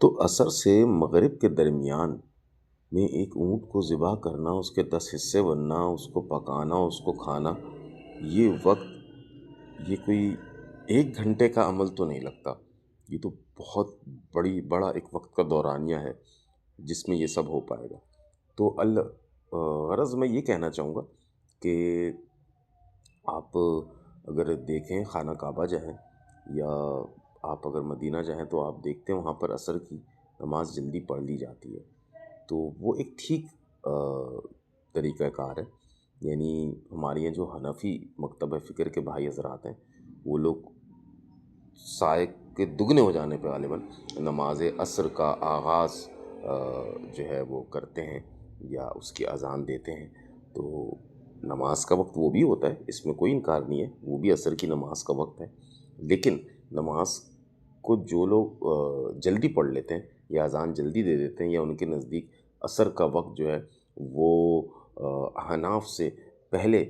تو عصر سے مغرب کے درمیان میں ایک اونٹ کو ذبح کرنا، اس کے 10 حصے بننا، اس کو پکانا، اس کو کھانا، یہ وقت، یہ کوئی 1 گھنٹے کا عمل تو نہیں لگتا. یہ تو بہت بڑا ایک وقت کا دورانیہ ہے جس میں یہ سب ہو پائے گا. تو غرض میں یہ کہنا چاہوں گا کہ آپ اگر دیکھیں خانہ کعبہ جائیں یا آپ اگر مدینہ جائیں تو آپ دیکھتے ہیں وہاں پر عصر کی نماز جلدی پڑھ لی جاتی ہے. تو وہ ایک ٹھیک طریقہ کار ہے. یعنی ہمارے یہاں جو حنفی مکتبہ فکر کے بھائی حضرات ہیں وہ لوگ سائے کے دگنے ہو جانے پہ غالباً نماز عصر کا آغاز جو ہے وہ کرتے ہیں یا اس کی اذان دیتے ہیں. تو نماز کا وقت وہ بھی ہوتا ہے، اس میں کوئی انکار نہیں ہے، وہ بھی عصر کی نماز کا وقت ہے. لیکن نماز کو جو لوگ جلدی پڑھ لیتے ہیں یا اذان جلدی دے دیتے ہیں یا ان کے نزدیک عصر کا وقت جو ہے وہ احناف سے پہلے،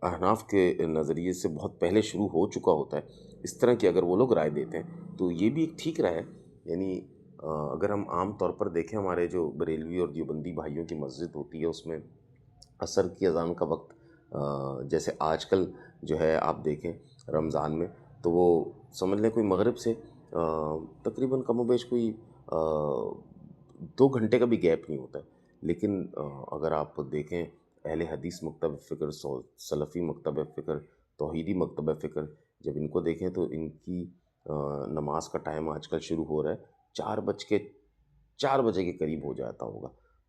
احناف کے نظریے سے بہت پہلے شروع ہو چکا ہوتا ہے، اس طرح کی اگر وہ لوگ رائے دیتے ہیں تو یہ بھی ایک ٹھیک رائے ہے. یعنی اگر ہم عام طور پر دیکھیں ہمارے جو بریلوی اور دیوبندی بھائیوں کی مسجد ہوتی ہے اس میں عصر کی اذان کا وقت جیسے آج کل جو ہے آپ دیکھیں رمضان میں تو وہ سمجھ لیں کوئی مغرب سے تقریباً کم و بیش کوئی 2 گھنٹے کا بھی گیپ نہیں ہوتا ہے. لیکن اگر آپ دیکھیں اہل حدیث مکتبہ فکر، سلفی مکتبہ فکر، توحیدی مکتبہ فکر، جب ان کو دیکھیں تو ان کی نماز کا ٹائم آج کل شروع ہو رہا ہے 4 بجے کے قریب ہو جاتا ہوگا.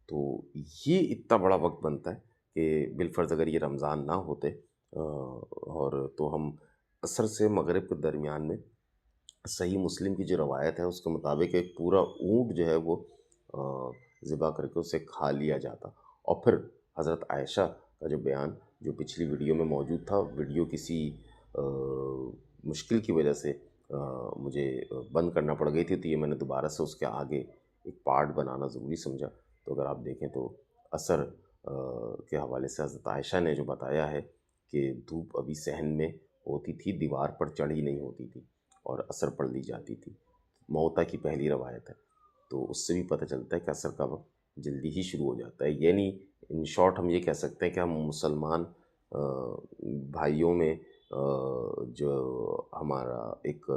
تو یہ اتنا بڑا وقت بنتا ہے کہ بالفرض اگر یہ رمضان نہ ہوتے اور تو ہم عصر سے مغرب کے درمیان میں صحیح مسلم کی جو روایت ہے اس کے مطابق ایک پورا اونٹ جو ہے وہ ذبح کر کے اسے کھا لیا جاتا. اور پھر حضرت عائشہ کا جو بیان جو پچھلی ویڈیو میں موجود تھا، ویڈیو کسی مشکل کی وجہ سے مجھے بند کرنا پڑ گئی تھی، تو یہ میں نے دوبارہ سے اس کے آگے ایک پارٹ بنانا ضروری سمجھا. تو اگر آپ دیکھیں تو عصر کے حوالے سے حضرت عائشہ نے جو بتایا ہے کہ دھوپ ابھی صحن میں ہوتی تھی، دیوار پر چڑھی نہیں ہوتی تھی اور عصر پڑھ لی جاتی تھی. موتا کی پہلی روایت ہے. تو اس سے بھی پتہ چلتا ہے کہ عصر کا وقت جلدی ہی شروع ہو جاتا ہے. یعنی ان شارٹ ہم یہ کہہ سکتے ہیں کہ ہم مسلمان بھائیوں میں جو ہمارا ایک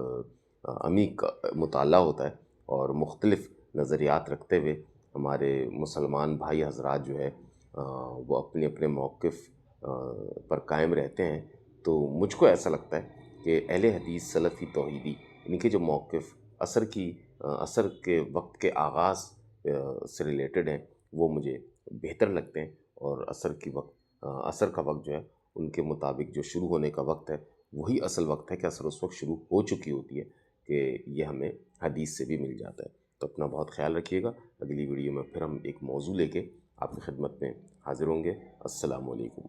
عمیق مطالعہ ہوتا ہے اور مختلف نظریات رکھتے ہوئے ہمارے مسلمان بھائی حضرات جو ہے وہ اپنے اپنے موقف پر قائم رہتے ہیں. تو مجھ کو ایسا لگتا ہے کہ اہل حدیث سلفی توحیدی ان کے جو موقف عصر کے وقت کے آغاز سے ریلیٹڈ ہیں وہ مجھے بہتر لگتے ہیں. اور عصر کا وقت جو ہے ان کے مطابق جو شروع ہونے کا وقت ہے وہی اصل وقت ہے کہ عصر اس وقت شروع ہو چکی ہوتی ہے، کہ یہ ہمیں حدیث سے بھی مل جاتا ہے. تو اپنا بہت خیال رکھیے گا. اگلی ویڈیو میں پھر ہم ایک موضوع لے کے آپ کی خدمت میں حاضر ہوں گے. السلام علیکم.